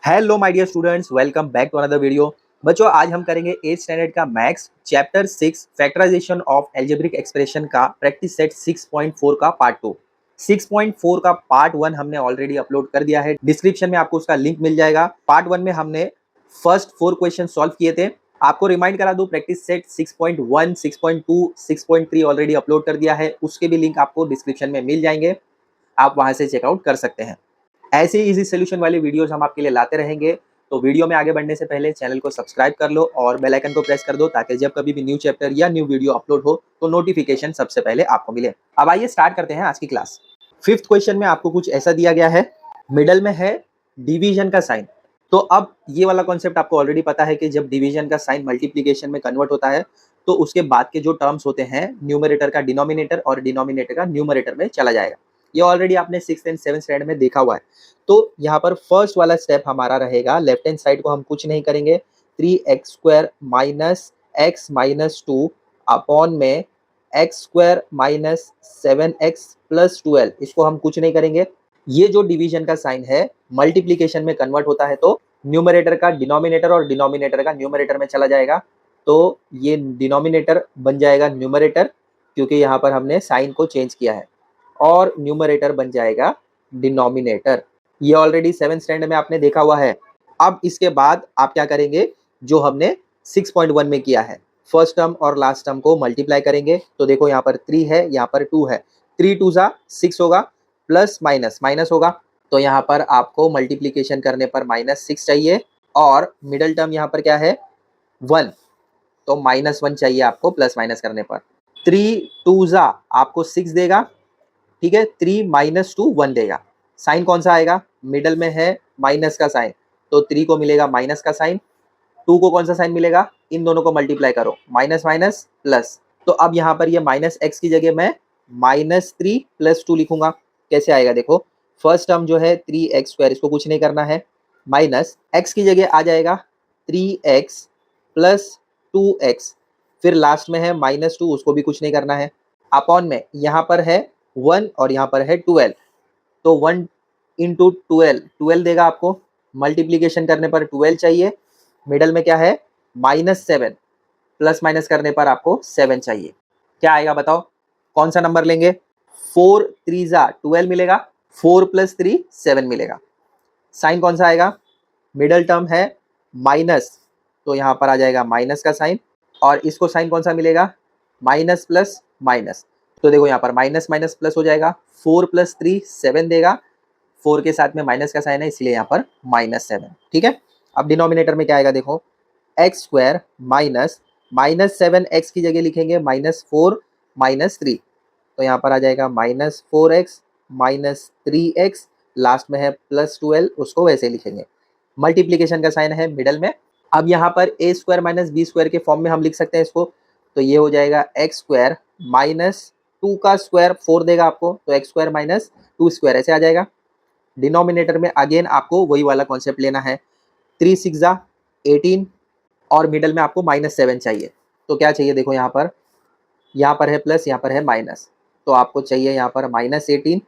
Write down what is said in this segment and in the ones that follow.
Hello my dear students, welcome back to another video. बच्चों, आज हम करेंगे 8th स्टैंडर्ड का maths chapter 6 factorisation of algebraic expression का प्रैक्टिस सेट 6.4 का पार्ट 2। 6.4 का पार्ट 1 हमने ऑलरेडी अपलोड कर दिया है। डिस्क्रिप्शन में आपको उसका लिंक मिल जाएगा। पार्ट 1 में हमने फर्स्ट 4 क्वेश्चन सॉल्व किए थे। आपको रिमाइंड करा दूं, प्रैक्टिस सेट 6.1, 6.2, 6.3 ऑलरेडी अपलोड कर दिया है। उसके भी लिंक आपको डिस्क्रिप्शन में मिल जाएंगे, आप वहां से चेकआउट कर सकते हैं। ऐसे ही इजी सोल्यूशन वाली वीडियोस हम आपके लिए लाते रहेंगे। तो वीडियो में आगे बढ़ने से पहले चैनल को सब्सक्राइब कर लो और बेल आइकन को प्रेस कर दो, ताकि जब कभी भी न्यू चैप्टर या न्यू वीडियो अपलोड हो तो नोटिफिकेशन सबसे पहले आपको मिले। अब आइए स्टार्ट करते हैं आज की क्लास। फिफ्थ क्वेश्चन में आपको कुछ ऐसा दिया गया है, मिडल में है डिवीजन का साइन। तो अब ये वाला कॉन्सेप्ट आपको ऑलरेडी पता है कि जब डिवीजन का साइन मल्टीप्लीकेशन में कन्वर्ट होता है तो उसके बाद के जो टर्म्स होते हैं, न्यूमरेटर का डिनोमिनेटर और डिनोमिनेटर का न्यूमरेटर में चला जाएगा। ये ऑलरेडी आपने 6th एंड 7th स्टैंडर्ड में देखा हुआ है। तो यहाँ पर फर्स्ट वाला स्टेप हमारा रहेगा, लेफ्ट हैंड साइड को हम कुछ नहीं करेंगे, 3x² minus x minus 2 upon में x² माइनस 7x प्लस 12, इसको हम कुछ नहीं करेंगे। ये जो डिवीजन का साइन है मल्टीप्लीकेशन में कन्वर्ट होता है तो न्यूमरेटर का डिनोमिनेटर और डिनोमिनेटर का न्यूमरेटर में चला जाएगा। तो ये डिनोमिनेटर बन जाएगा न्यूमरेटर, क्योंकि यहाँ पर हमने साइन को चेंज किया है, और न्यूमरेटर बन जाएगा डिनोमिनेटर। ये ऑलरेडी 7th स्टैंडर्ड में आपने देखा हुआ है। अब इसके बाद आप क्या करेंगे, जो हमने 6.1 में किया है, फर्स्ट टर्म और लास्ट टर्म को मल्टीप्लाई करेंगे। तो देखो यहाँ पर 3 है, यहाँ पर 2 है, 3 2 जा 6 होगा, प्लस माइनस माइनस होगा। तो यहाँ पर आपको मल्टीप्लीकेशन करने पर -6 चाहिए, और मिडल टर्म यहाँ पर क्या है 1, तो -1 चाहिए आपको प्लस माइनस करने पर। 3 2 जा आपको 6 देगा, ठीक है। 3 माइनस 2 1 देगा। साइन कौन सा आएगा, मिडल में है माइनस का साइन, तो 3 को मिलेगा माइनस का साइन, 2 को कौन सा साइन मिलेगा, इन दोनों को मल्टीप्लाई करो, माइनस माइनस प्लस। तो अब यहाँ पर ये माइनस एक्स की जगह मैं -3 प्लस 2 लिखूंगा। कैसे आएगा देखो, फर्स्ट टर्म जो है 3x², इसको कुछ नहीं करना है, माइनस एक्स की जगह आ जाएगा 3x प्लस 2x, फिर लास्ट में है -2, उसको भी कुछ नहीं करना है, अपॉन में यहाँ पर है 1 और यहाँ पर है 12, तो 1 इंटू 12 देगा आपको। मल्टीप्लीकेशन करने पर 12 चाहिए, मिडल में क्या है -7, प्लस माइनस करने पर आपको 7 चाहिए। क्या आएगा बताओ, कौन सा नंबर लेंगे, 4 3 जा 12 मिलेगा, 4 प्लस 3 7 मिलेगा। साइन कौन सा आएगा, मिडल टर्म है माइनस, तो यहाँ पर आ जाएगा माइनस का साइन, और इसको साइन कौन सा मिलेगा, माइनस प्लस माइनस। तो देखो यहाँ पर माइनस माइनस प्लस हो जाएगा, 4 प्लस 3 7 देगा, 4 के साथ में माइनस का साइन है इसलिए यहाँ पर -7, ठीक है। अब डिनोमिनेटर में क्या आएगा देखो, x² माइनस -7x की जगह लिखेंगे -4 -3, तो यहाँ पर आ जाएगा -4x -3x, लास्ट में है +12, उसको वैसे लिखेंगे। मल्टीप्लीकेशन का साइन है मिडल में। अब यहाँ पर a² माइनस b² के फॉर्म में हम लिख सकते हैं इसको, तो ये हो जाएगा x² माइनस 2 का स्क्वायर 4 देगा आपको, तो x² माइनस 2² ऐसे आ जाएगा। डिनोमिनेटर में अगेन आपको वही वाला कॉन्सेप्ट लेना है, 3 6 जा 18, और मिडल में आपको -7 चाहिए। तो क्या चाहिए देखो, यहाँ पर है प्लस, यहाँ पर है माइनस, तो आपको चाहिए यहाँ पर -18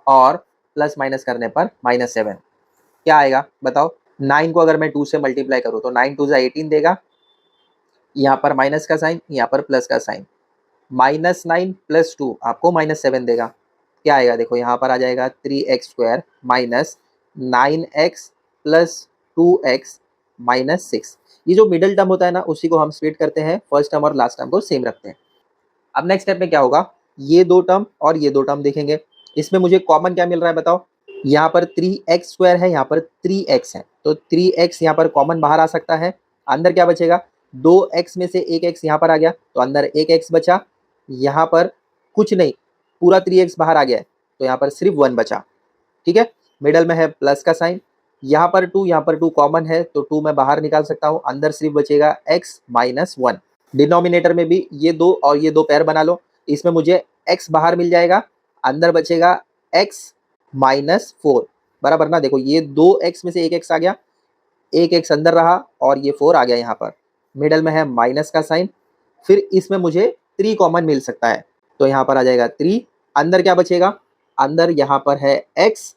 और प्लस माइनस करने पर -7। क्या आएगा बताओ, 9 को अगर मैं 2 से मल्टीप्लाई करूँ तो 9 2 जा 18 देगा, यहाँ पर माइनस का साइन, यहाँ पर प्लस का साइन, -9 प्लस 2 आपको -7 देगा। क्या आएगा देखो, यहाँ पर आ जाएगा 3x² minus 9x plus 2x minus 6। ये जो मिडल टर्म होता है ना, उसी को हम स्प्लिट करते हैं, फर्स्ट टर्म और लास्ट टर्म को सेम रखते हैं। अब नेक्स्ट स्टेप में क्या होगा, ये दो टर्म और ये दो टर्म देखेंगे, इसमें मुझे कॉमन क्या मिल रहा है बताओ, यहाँ पर 3x² है, यहाँ पर 3x है, तो 3x यहाँ पर कॉमन बाहर आ सकता है, अंदर क्या बचेगा, 2x में से एक x यहाँ पर आ गया, तो अंदर एक x बचा, यहाँ पर कुछ नहीं, पूरा 3x बाहर आ गया है, तो यहाँ पर सिर्फ 1 बचा, ठीक है। मिडल में है प्लस का साइन, यहाँ पर 2, यहाँ पर 2 कॉमन है, तो 2 मैं बाहर निकाल सकता हूँ, अंदर सिर्फ बचेगा x माइनस 1। डिनोमिनेटर में भी ये दो और ये दो पैर बना लो, इसमें मुझे x बाहर मिल जाएगा, अंदर बचेगा x माइनस 4, बराबर ना। देखो ये 2x में से एक x आ गया, एक x अंदर रहा, और ये 4 आ गया यहाँ पर। मिडल में है माइनस का साइन, फिर इसमें मुझे 3 कॉमन मिल सकता है, तो यहाँ पर आ जाएगा 3, अंदर क्या बचेगा, अंदर यहाँ पर है x,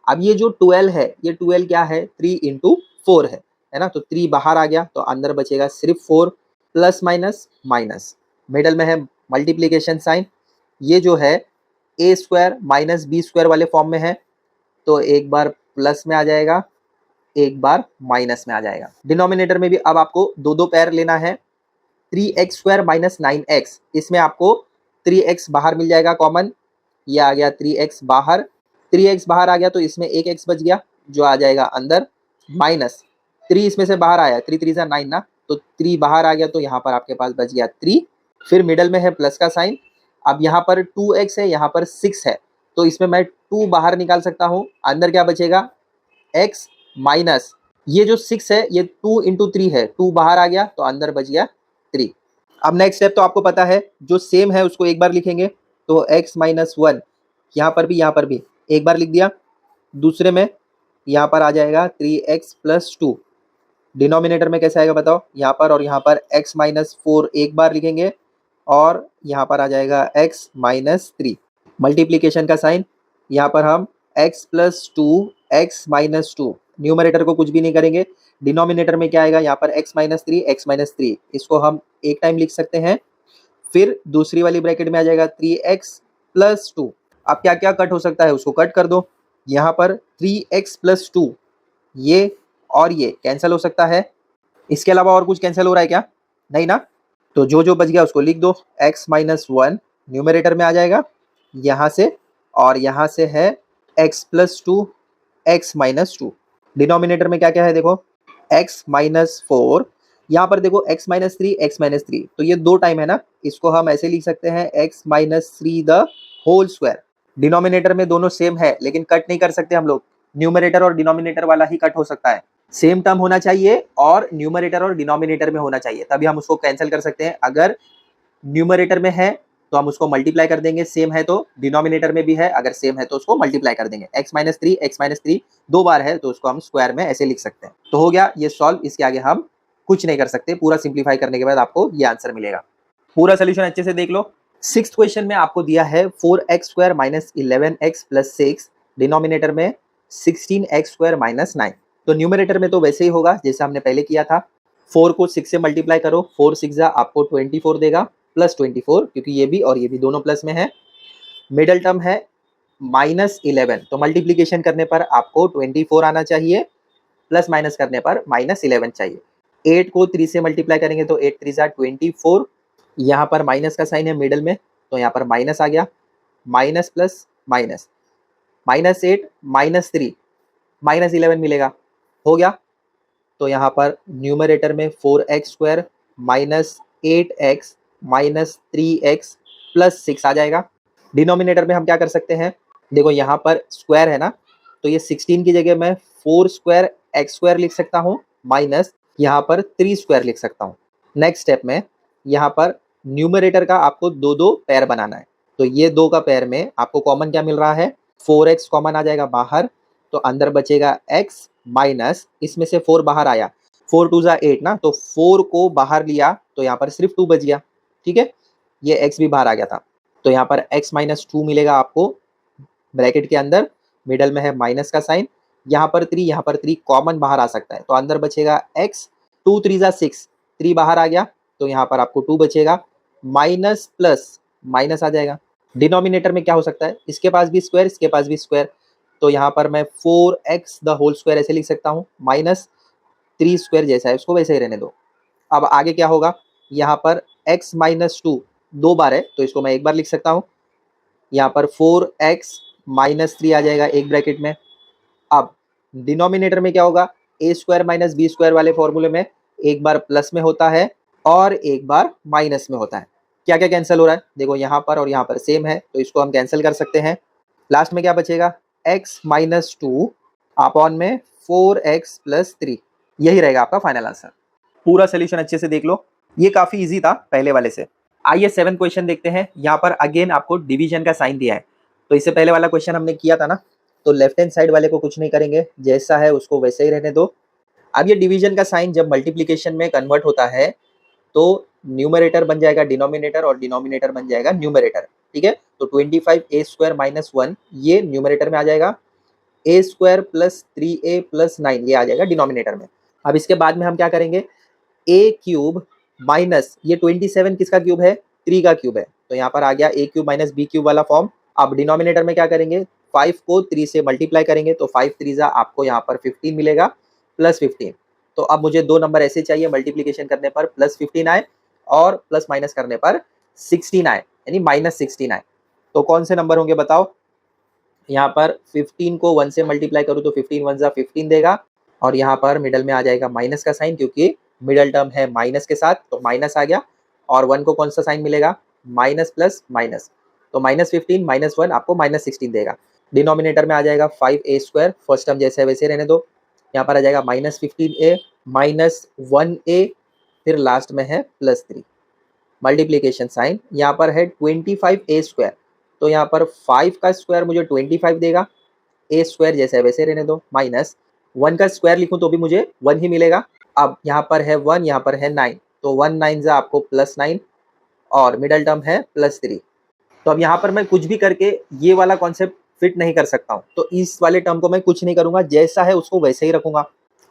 अब ये जो 12 है, ये 12 क्या है, 3 इंटू 4 है ना। तो 3 बाहर आ गया तो अंदर बचेगा सिर्फ 4, प्लस माइनस माइनस, मिडल में है मल्टीप्लीकेशन साइन। ये जो है ए स्क्वायर माइनस बी स्क्वायर वाले फॉर्म में है, तो एक बार प्लस में आ जाएगा, एक बार माइनस में आ जाएगा। डिनोमिनेटर में भी अब आपको दो दो पैर लेना है। 3x स्क्वायर माइनस 9x, इसमें आपको 3x बाहर मिल जाएगा कॉमन, ये आ गया 3x बाहर, 3x बाहर आ गया तो इसमें एक x बच गया जो आ जाएगा अंदर, माइनस 3 इसमें से बाहर आया, 3 3 9 ना, तो 3 बाहर आ गया तो यहाँ पर आपके पास बच गया 3। फिर मिडल में है प्लस का साइन। अब यहाँ पर 2x है, यहाँ पर 6 है, तो इसमें मैं 2 बाहर निकाल सकता हूँ, अंदर क्या बचेगा x माइनस ये जो 6 है ये 2 इंटू 3 है, 2 बाहर आ गया तो अंदर बच गया 3। अब नेक्स्ट स्टेप तो आपको पता है, जो सेम है उसको एक बार लिखेंगे, तो x माइनस 1 यहाँ पर भी एक बार लिख दिया। दूसरे में यहाँ पर आ जाएगा 3x प्लस 2, डिनोमिनेटर में कैसे आएगा बताओ, यहाँ पर और यहाँ पर x माइनस 4 एक बार लिखेंगे, और यहाँ पर आ जाएगा x माइनस 3। मल्टीप्लीकेशन का साइन, यहाँ पर हम x plus 2 x minus 2, numerator को कुछ भी नहीं करेंगे, डिनोमिनेटर में क्या आएगा, यहाँ पर x माइनस 3 x माइनस 3, इसको हम एक टाइम लिख सकते हैं। फिर दूसरी वाली ब्रैकेट में आ जाएगा 3x प्लस 2। अब क्या क्या कट हो सकता है उसको कट कर दो, यहाँ पर 3x प्लस 2 ये और ये कैंसिल हो सकता है, इसके अलावा और कुछ कैंसिल हो रहा है क्या, नहीं ना। तो जो जो बच गया उसको लिख दो, x माइनस 1 न्यूमरेटर में आ जाएगा यहाँ से, और यहाँ से है x plus 2 x minus 2। Denominator में क्या क्या है देखो, x माइनस 4, यहाँ पर देखो x माइनस 3 x माइनस 3, तो ये दो टाइम है ना, इसको हम ऐसे लिख सकते हैं x minus 3 the whole square. Denominator में दोनों सेम है लेकिन कट नहीं कर सकते हम लोग, न्यूमरेटर और डिनोमिनेटर वाला ही कट हो सकता है। सेम टर्म होना चाहिए और न्यूमरेटर और डिनोमिनेटर में होना चाहिए, तभी हम उसको कैंसिल कर सकते हैं। अगर न्यूमरेटर में है तो हम उसको मल्टीप्लाई कर देंगे, सेम है तो, डिनोमिनेटर में भी है अगर सेम है तो उसको मल्टीप्लाई कर देंगे। x माइनस 3 दो बार है तो उसको हम स्क्वायर में ऐसे लिख सकते हैं। तो हो गया ये सॉल्व, इसके आगे हम कुछ नहीं कर सकते, पूरा सिंप्लीफाई करने के बाद आपको ये आंसर मिलेगा। पूरा सोल्यूशन अच्छे से देख लो। सिक्स्थ क्वेश्चन में आपको दिया है 4x square minus 11x plus 6, denominator में 16x स्क्वायर माइनस 9। तो न्यूमरेटर में तो वैसे ही होगा जैसे हमने पहले किया था, 4 को 6 से मल्टीप्लाई करो, 4 6 आपको 24 देगा, प्लस 24 क्योंकि ये भी और ये भी दोनों प्लस में है। मिडल टर्म है माइनस 11, तो मल्टीप्लीकेशन करने पर आपको 24 आना चाहिए, प्लस माइनस करने पर माइनस 11 चाहिए। 8 को 3 से मल्टीप्लाई करेंगे तो 8 3 24, यहाँ पर माइनस का साइन है मिडल में तो यहाँ पर माइनस आ गया, minus plus minus, minus 8 minus 3 minus 11 मिलेगा, हो गया। तो यहाँ पर न्यूमरेटर में 4x square minus 8x minus 3x plus 6 आ जाएगा। डिनोमिनेटर में हम क्या कर सकते हैं, देखो यहाँ पर स्क्वायर है ना, तो ये 16 की जगह मैं 4 स्क्वायर x स्क्वायर लिख सकता हूँ, माइनस यहाँ पर 3 स्क्वायर लिख सकता हूँ। नेक्स्ट स्टेप में यहाँ पर न्यूमरेटर का आपको दो दो पेयर बनाना है, तो ये दो का पेयर में आपको कॉमन क्या मिल रहा है, 4x कॉमन आ जाएगा बाहर, तो अंदर बचेगा x माइनस, इसमें से 4 बाहर आया, 4 2 8 ना, तो 4 को बाहर लिया तो यहाँ पर सिर्फ 2 बच गया, ठीक है, ये x भी बाहर आ गया था, तो यहाँ पर x माइनस 2 मिलेगा आपको ब्रैकेट के अंदर, मिडल में है माइनस का साइन, यहाँ पर 3 कॉमन बाहर आ सकता है, तो अंदर बचेगा x, 2 3 6, 3 बाहर आ गया तो यहाँ पर आपको 2 बचेगा, माइनस प्लस माइनस आ जाएगा। डिनोमिनेटर में क्या हो सकता है, इसके पास भी स्क्वायर इसके पास भी स्क्वायर, तो यहाँ पर मैं 4x द होल स्क्वायर ऐसे लिख सकता हूँ, माइनस 3 स्क्वायर जैसा है उसको वैसे ही रहने दो। अब आगे क्या होगा, यहाँ पर x माइनस 2 दो बार है तो इसको मैं एक बार लिख सकता हूँ, यहाँ पर 4x माइनस 3 आ जाएगा एक ब्रैकेट में। अब डिनोमिनेटर में क्या होगा, ए स्क्वायर माइनस बी स्क्वायर वाले फॉर्मूले में एक बार प्लस में होता है और एक बार माइनस में होता है। क्या क्या कैंसिल हो रहा है, देखो यहाँ पर और यहाँ पर सेम है तो इसको हम कैंसिल कर सकते हैं। लास्ट में क्या बचेगा, x माइनस 2 अपॉन में 4x प्लस 3, यही रहेगा आपका फाइनल आंसर। पूरा सोल्यूशन अच्छे से देख लो, ये काफी इजी था पहले वाले से। आइए 7 क्वेश्चन देखते हैं। यहाँ पर अगेन आपको डिवीजन का साइन दिया है, तो इससे पहले वाला क्वेश्चन हमने किया था ना, तो लेफ्ट हैंड साइड वाले को कुछ नहीं करेंगे, जैसा है उसको वैसे ही रहने दो। अब ये डिवीजन का साइन जब मल्टीप्लीकेशन में कन्वर्ट होता है तो न्यूमरेटर बन जाएगा डिनोमिनेटर और डिनोमिनेटर बन जाएगा न्यूमरेटर, ठीक है। तो 25 a स्क्वायर माइनस 1 ये न्यूमरेटर में आ जाएगा, ए स्क्वायर प्लस 3a प्लस 9 ये आ जाएगा डिनोमिनेटर में। अब इसके बाद में हम क्या करेंगे, ए क्यूब माइनस ये 27 किसका क्यूब है, 3 का क्यूब है, तो यहाँ पर आ गया ए क्यूब माइनस बी क्यूब वाला फॉर्म। अब डिनोमिनेटर में क्या करेंगे, 5 को 3 से मल्टीप्लाई करेंगे तो 5 3 आपको यहाँ पर 15 मिलेगा प्लस 15। तो अब मुझे दो नंबर ऐसे चाहिए मल्टीप्लीकेशन करने पर प्लस 15 आए और प्लस माइनस करने पर 16 आए, यानी माइनस 16 आए। तो कौन से नंबर होंगे बताओ, यहाँ पर 15 को 1 से मल्टीप्लाई करूँ तो 15 1 15 देगा, और यहाँ पर मिडल में आ जाएगा माइनस का साइन, क्योंकि मिडल टर्म है माइनस के साथ तो माइनस आ गया, और 1 को कौन सा साइन मिलेगा, माइनस प्लस माइनस, तो माइनस 15 माइनस 1 आपको माइनस 16 देगा। डिनोमिनेटर में आ जाएगा 5a स्क्वायर, फर्स्ट टर्म जैसे है वैसे रहने दो, यहाँ पर आ जाएगा माइनस 15a माइनस 1a, फिर लास्ट में है प्लस 3, मल्टीप्लीकेशन साइन, यहाँ पर है 25a स्क्वायर, तो यहाँ पर 5 का स्क्वायर मुझे 25 देगा, ए स्क्वायर जैसे है वैसे रहने दो, माइनस 1 का स्क्वायर लिखूं तो भी मुझे 1 ही मिलेगा। अब यहाँ पर है 1, यहाँ पर है 9, तो 1 9 आपको प्लस 9, और मिडल टर्म है प्लस 3। तो अब यहाँ पर मैं कुछ भी करके ये वाला कॉन्सेप्ट फिट नहीं कर सकता हूँ, तो इस वाले टर्म को मैं कुछ नहीं करूंगा, जैसा है उसको वैसे ही रखूंगा,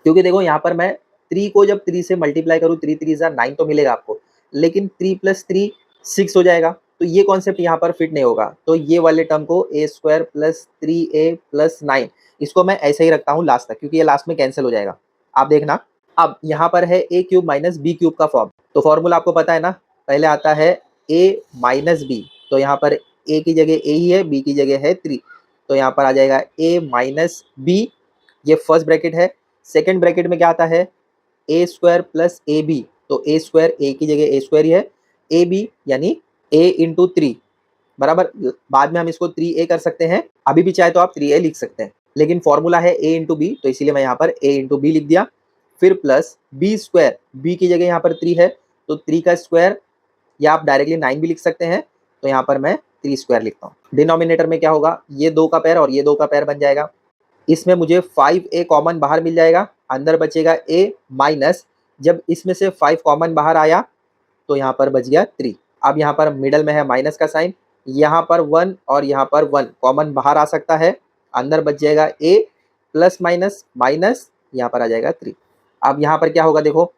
क्योंकि देखो यहाँ पर मैं 3 को जब 3 से मल्टीप्लाई करूँ 3 3 9 तो मिलेगा आपको, लेकिन 3 प्लस 3 6 हो जाएगा, तो ये कॉन्सेप्ट यहाँ पर फिट नहीं होगा। तो ये वाले टर्म को ए स्क्वायर प्लस 3a प्लस 9 इसको मैं ऐसे ही रखता हूँ लास्ट तक, क्योंकि ये लास्ट में कैंसिल हो जाएगा, आप देखना। अब यहाँ पर है ए क्यूब माइनस बी क्यूब का फॉर्म, तो फॉर्मूला आपको पता है ना, पहले आता है ए माइनस बी, तो यहाँ पर ए की जगह ए ही है, बी की जगह है 3, तो यहाँ पर आ जाएगा ए माइनस बी, ये फर्स्ट ब्रैकेट है। सेकेंड ब्रैकेट में क्या आता है, ए स्क्वायर प्लस ए बी, तो ए स्क्वायर ए की जगह ए स्क्वायर ही है, ए बी यानी ए इंटू 3 बराबर, बाद में हम इसको 3a कर सकते हैं, अभी भी चाहे तो आप 3a लिख सकते हैं, लेकिन फॉर्मूला है a इंटू बी, तो इसीलिए मैं यहाँ पर a इंटू बी लिख दिया। फिर प्लस बी स्क्वायर, बी की जगह यहाँ पर 3 है, तो 3 का स्क्वायर, या आप डायरेक्टली 9 भी लिख सकते हैं, तो यहाँ पर मैं 3 स्क्वायर लिखता हूँ। डिनोमिनेटर में क्या होगा, ये 2 का पेयर और ये 2 का पेयर बन जाएगा, इसमें मुझे 5a कॉमन बाहर मिल जाएगा, अंदर बचेगा a माइनस, जब इसमें से 5 कॉमन बाहर आया तो यहाँ पर बच गया 3। अब यहाँ पर मिडल में है माइनस का साइन, यहाँ पर 1 और यहाँ पर 1 कॉमन बाहर आ सकता है, अंदर बच जाएगा a प्लस माइनस माइनस, यहाँ पर आ जाएगा 3। अब यहाँ पर क्या होगा देखो,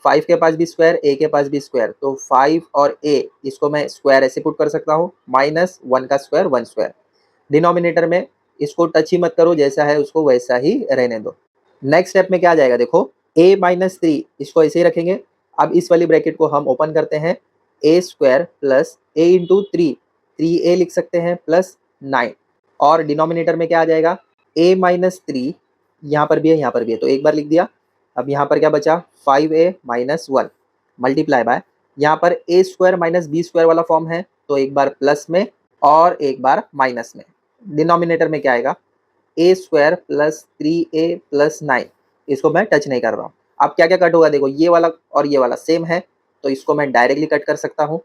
5 के पास भी स्क्वायर, a के पास भी स्क्वायर, तो 5 और a इसको मैं स्क्वायर ऐसे पुट कर सकता हूँ, माइनस 1 का स्क्वायर 1 स्क्वायर। डिनोमिनेटर में इसको टच ही मत करो, जैसा है उसको वैसा ही रहने दो। नेक्स्ट स्टेप में क्या आ जाएगा देखो, a माइनस 3 इसको ऐसे ही रखेंगे। अब इस वाली ब्रैकेट को हम ओपन करते हैं, ए स्क्वायर प्लस ए इंटू 3a लिख सकते हैं प्लस 9, और डिनोमिनेटर में क्या आ जाएगा, a माइनस 3, यहाँ पर भी है यहाँ पर भी है, तो एक बार लिख दिया। अब यहाँ पर क्या बचा, 5a माइनस 1 मल्टीप्लाई बाय, यहाँ पर ए स्क्वायर माइनस बी स्क्वायर वाला फॉर्म है, तो एक बार प्लस में और एक बार माइनस में। डिनोमिनेटर में क्या आएगा, ए स्क्वायर प्लस 3a प्लस 9, इसको मैं टच नहीं कर रहा हूँ। अब क्या क्या कट होगा देखो, ये वाला और ये वाला सेम है, तो इसको मैं डायरेक्टली कट कर सकता हूँ।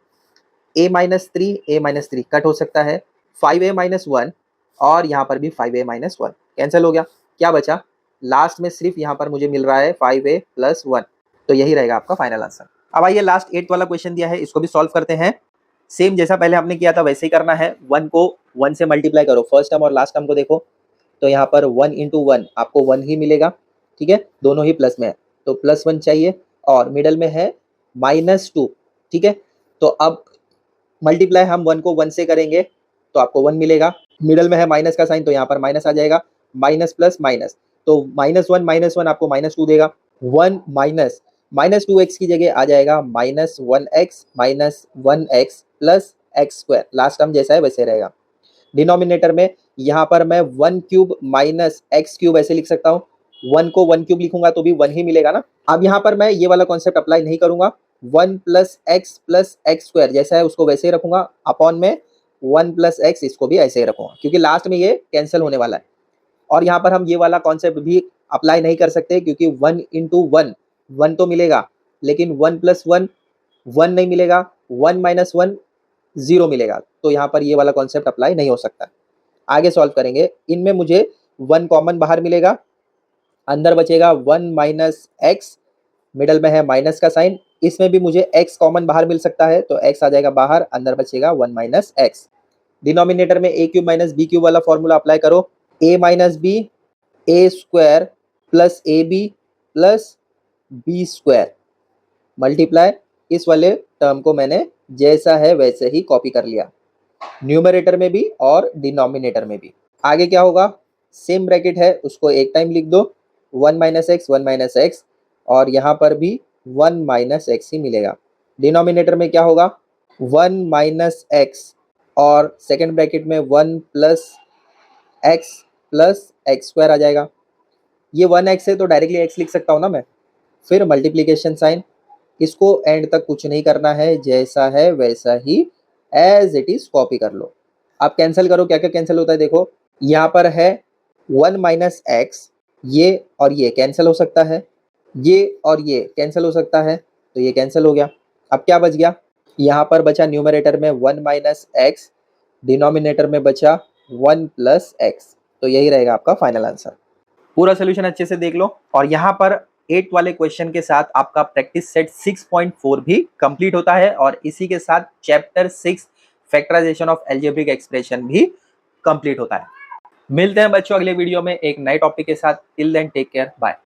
a माइनस 3 कट हो सकता है, 5a माइनस 1 और यहाँ पर भी 5a माइनस 1 कैंसिल हो गया, क्या बचा, लास्ट में सिर्फ यहाँ पर मुझे मिल रहा है 5a प्लस 1, तो यही रहेगा आपका फाइनल आंसर। अब आइए लास्ट 8 वाला क्वेश्चन दिया है, इसको भी सॉल्व करते हैं। सेम जैसा पहले हमने किया था वैसे ही करना है, 1 को 1 से मल्टीप्लाई करो, फर्स्ट टर्म और लास्ट टर्म को देखो, तो यहाँ पर 1 इंटू 1 आपको 1 ही मिलेगा, ठीक है, दोनों ही प्लस में है, तो प्लस 1 चाहिए, और मिडल में है माइनस 2, ठीक है। तो अब मल्टीप्लाई हम 1 को 1 से करेंगे तो आपको 1 मिलेगा, मिडल में है माइनस का साइन, तो यहाँ पर माइनस आ जाएगा, माइनस प्लस माइनस, तो माइनस वन आपको माइनस 2 देगा, 1 माइनस माइनस 2x की जगह आ जाएगा minus 1x plus x square, last term जैसा है वैसे रहेगा। डिनोमिनेटर में यहाँ पर मैं 1 क्यूब माइनस एक्स क्यूब ऐसे लिख सकता हूँ, 1 को 1 क्यूब लिखूंगा तो भी 1 ही मिलेगा ना। अब यहाँ पर मैं ये वाला कॉन्सेप्ट अप्लाई नहीं करूंगा, 1 प्लस एक्स स्क्वायर जैसा है उसको वैसे ही रखूंगा, अपॉन में 1 प्लस एक्स इसको भी ऐसे ही रखूंगा, क्योंकि लास्ट में ये कैंसिल होने वाला है। और यहाँ पर हम ये वाला कॉन्सेप्ट भी अप्लाई नहीं कर सकते, क्योंकि 1 इंटू 1 तो मिलेगा, लेकिन 1 प्लस 1 नहीं मिलेगा, 1 माइनस 1 0 मिलेगा, तो यहाँ पर ये वाला कॉन्सेप्ट अप्लाई नहीं हो सकता। आगे सॉल्व करेंगे, इनमें मुझे 1 कॉमन बाहर मिलेगा, अंदर बचेगा 1 माइनस एक्स, मिडल में है माइनस का साइन, इसमें भी मुझे x कॉमन बाहर मिल सकता है, तो x आ जाएगा बाहर, अंदर बचेगा 1 माइनस एक्स। डिनोमिनेटर में a cube minus B cube वाला फॉर्मूला अप्लाई करो, A minus B A square plus A B plus B square multiply इस वाले टर्म को मैंने जैसा है वैसे ही कॉपी कर लिया, न्यूमरेटर में भी और डिनोमिनेटर में भी। आगे क्या होगा, सेम ब्रैकेट है उसको एक टाइम लिख दो, 1 माइनस एक्स और यहाँ पर भी 1 माइनस एक्स ही मिलेगा। डिनोमिनेटर में क्या होगा, 1 माइनस एक्स और सेकेंड ब्रैकेट में 1 प्लस एक्स स्क्वायर आ जाएगा। ये 1x है तो डायरेक्टली x लिख सकता हूँ ना मैं। फिर मल्टीप्लीकेशन साइन, इसको एंड तक कुछ नहीं करना है, जैसा है वैसा ही एज इट इज कॉपी कर लो। आप कैंसिल करो, क्या क्या कैंसिल होता है देखो, यहाँ पर है 1 माइनस एक्स, ये और ये कैंसिल हो सकता है, ये और ये कैंसिल हो सकता है, तो ये कैंसिल हो गया। अब क्या बच गया, यहाँ पर बचा न्यूमरेटर में 1 माइनस एक्स, डिनोमिनेटर में बचा 1 प्लस एक्स, तो यही रहेगा आपका फाइनल आंसर। पूरा सोल्यूशन अच्छे से देख लो और यहाँ पर 8 वाले क्वेश्चन के साथ आपका प्रैक्टिस सेट 6.4 भी कंप्लीट होता है और इसी के साथ chapter 6 factorisation of algebraic expression भी कंप्लीट होता है। मिलते हैं बच्चों अगले वीडियो में एक नए टॉपिक के साथ। Till then take care, bye.